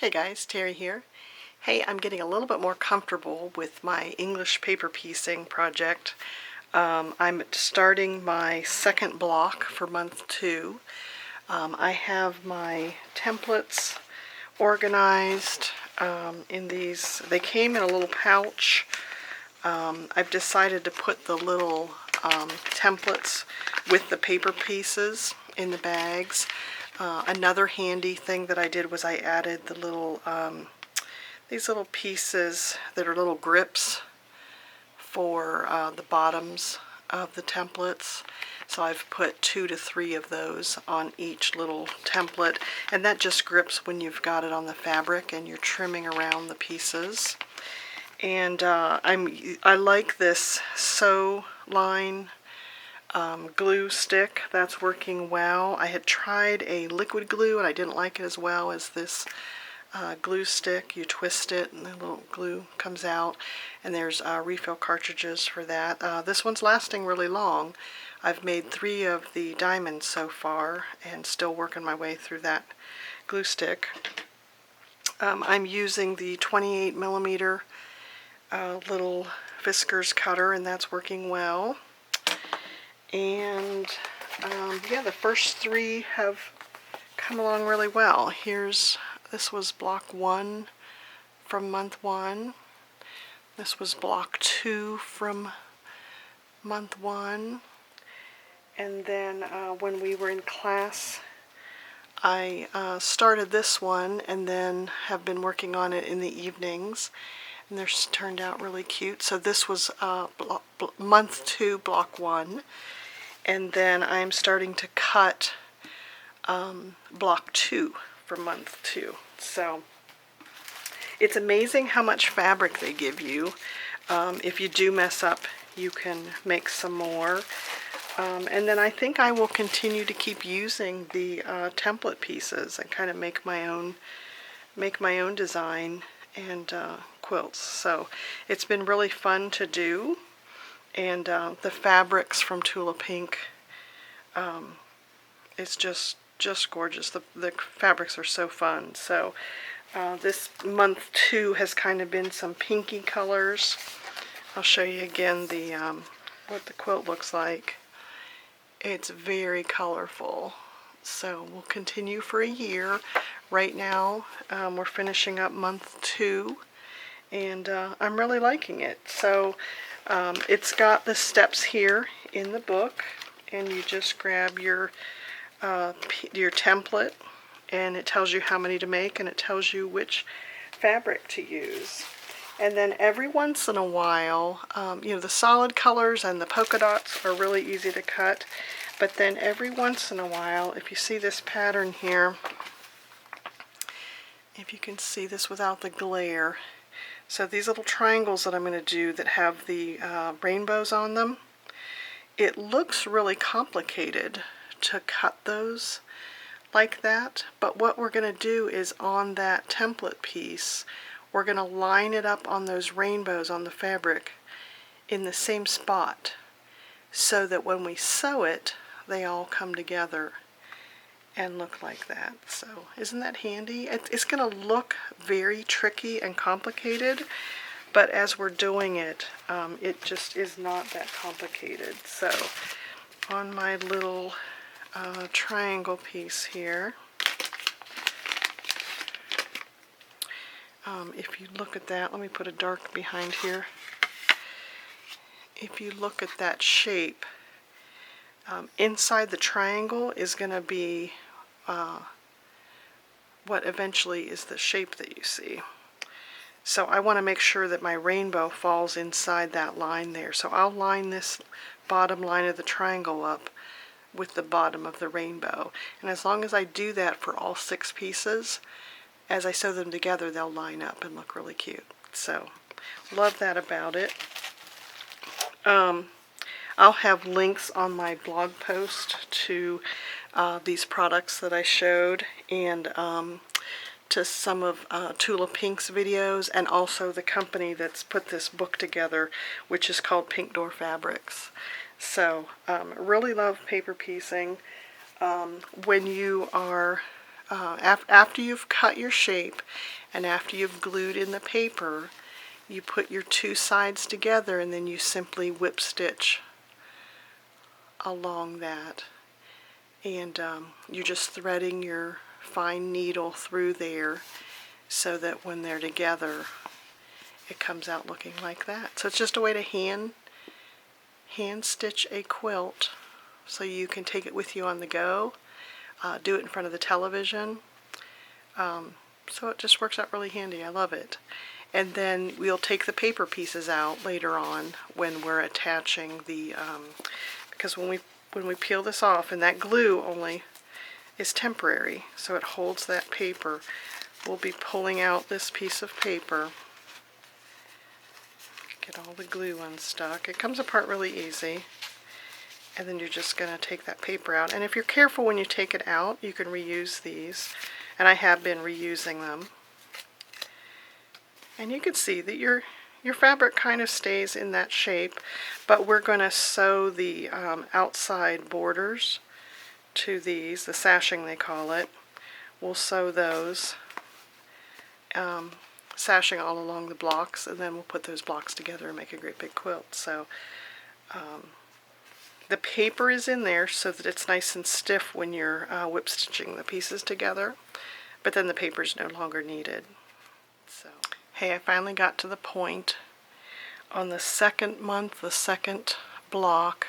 Hey guys, Terry here. Hey, I'm getting a little bit more comfortable with my English paper piecing project. I'm starting my second block for month 2. I have my templates organized in these. They came in a little pouch. I've decided to put the little templates with the paper pieces in the bags. Another handy thing that I did was I added the little these little pieces that are little grips for the bottoms of the templates. So I've put 2 to 3 of those on each little template, and that just grips when you've got it on the fabric and you're trimming around the pieces. And I like this Sewline glue stick. That's working well. I had tried a liquid glue and I didn't like it as well as this glue stick. You twist it and the little glue comes out, and there's refill cartridges for that. This one's lasting really long. I've made 3 of the diamonds so far and still working my way through that glue stick. I'm using the 28mm little Fiskars cutter, and that's working well. And yeah, the first 3 have come along really well. This was block 1 from month 1. This was block 2 from month 1. And then when we were in class, I started this one and then have been working on it in the evenings. And they're turned out really cute. So this was month 2, block 1. And then I'm starting to cut block 2 for month 2. So it's amazing how much fabric they give you. If you do mess up, you can make some more. And then I think I will continue to keep using the template pieces and kind of make my own design and quilts. So it's been really fun to do. And the fabrics from Tula Pink, it's just gorgeous. The fabrics are so fun. So this month 2 has kind of been some pinky colors. I'll show you again the what the quilt looks like. It's very colorful. So we'll continue for a year. Right now we're finishing up month 2, and I'm really liking it. So it's got the steps here in the book, and you just grab your template, and it tells you how many to make, and it tells you which fabric to use. And then every once in a while, you know, the solid colors and the polka dots are really easy to cut, but then every once in a while, if you see this pattern here, if you can see this without the glare, so these little triangles that I'm going to do that have the rainbows on them, it looks really complicated to cut those like that, but what we're going to do is on that template piece, we're going to line it up on those rainbows on the fabric in the same spot, so that when we sew it, they all come together and look like that. So isn't that handy? It's going to look very tricky and complicated, but as we're doing it, it just is not that complicated. So on my little triangle piece here, if you look at that, let me put a dark behind here. If you look at that shape, inside the triangle is going to be what eventually is the shape that you see. So I want to make sure that my rainbow falls inside that line there. So I'll line this bottom line of the triangle up with the bottom of the rainbow. And as long as I do that for all 6 pieces, as I sew them together, they'll line up and look really cute. So love that about it. I'll have links on my blog post to these products that I showed, and to some of Tula Pink's videos, and also the company that's put this book together, which is called Pink Door Fabrics. So really love paper piecing. When you are after you've cut your shape and after you've glued in the paper, you put your two sides together and then you simply whip stitch along that. And you're just threading your fine needle through there so that when they're together it comes out looking like that. So it's just a way to hand stitch a quilt so you can take it with you on the go, do it in front of the television. So it just works out really handy. I love it. And then we'll take the paper pieces out later on when we're attaching the, because when we peel this off, and that glue only is temporary, so it holds that paper, we'll be pulling out this piece of paper. Get all the glue unstuck. It comes apart really easy. And then you're just going to take that paper out. And if you're careful when you take it out, you can reuse these. And I have been reusing them. And you can see that your fabric kind of stays in that shape, but we're going to sew the outside borders to these, the sashing they call it. We'll sew those, sashing all along the blocks, and then we'll put those blocks together and make a great big quilt. So the paper is in there so that it's nice and stiff when you're whip stitching the pieces together, but then the paper is no longer needed. So, hey, I finally got to the point on the second month, the second block,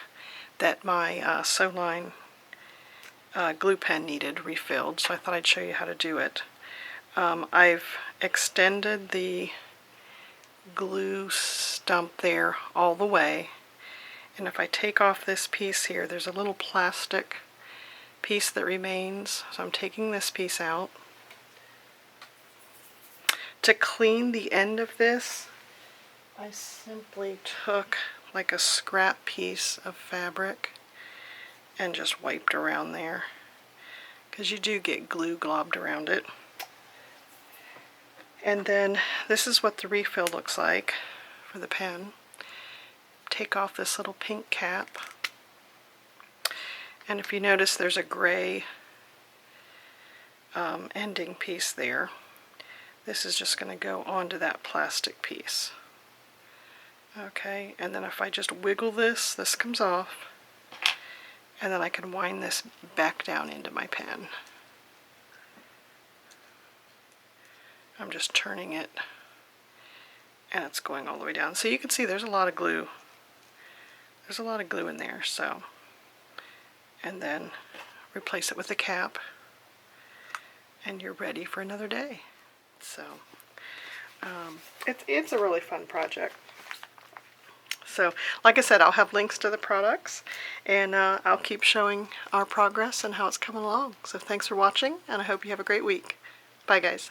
that my Sewline glue pen needed refilled, so I thought I'd show you how to do it. I've extended the glue stump there all the way, and if I take off this piece here, there's a little plastic piece that remains, so I'm taking this piece out. To clean the end of this, I simply took like a scrap piece of fabric and just wiped around there, because you do get glue globbed around it. And then this is what the refill looks like for the pen. Take off this little pink cap, and if you notice there's a gray ending piece there. This is just going to go onto that plastic piece. Okay, and then if I just wiggle this, this comes off, and then I can wind this back down into my pen. I'm just turning it, and it's going all the way down. So you can see there's a lot of glue. There's a lot of glue in there, so. And then replace it with the cap, and you're ready for another day. So it's a really fun project. So like I said, I'll have links to the products, and I'll keep showing our progress and how it's coming along. So thanks for watching, and I hope you have a great week. Bye guys.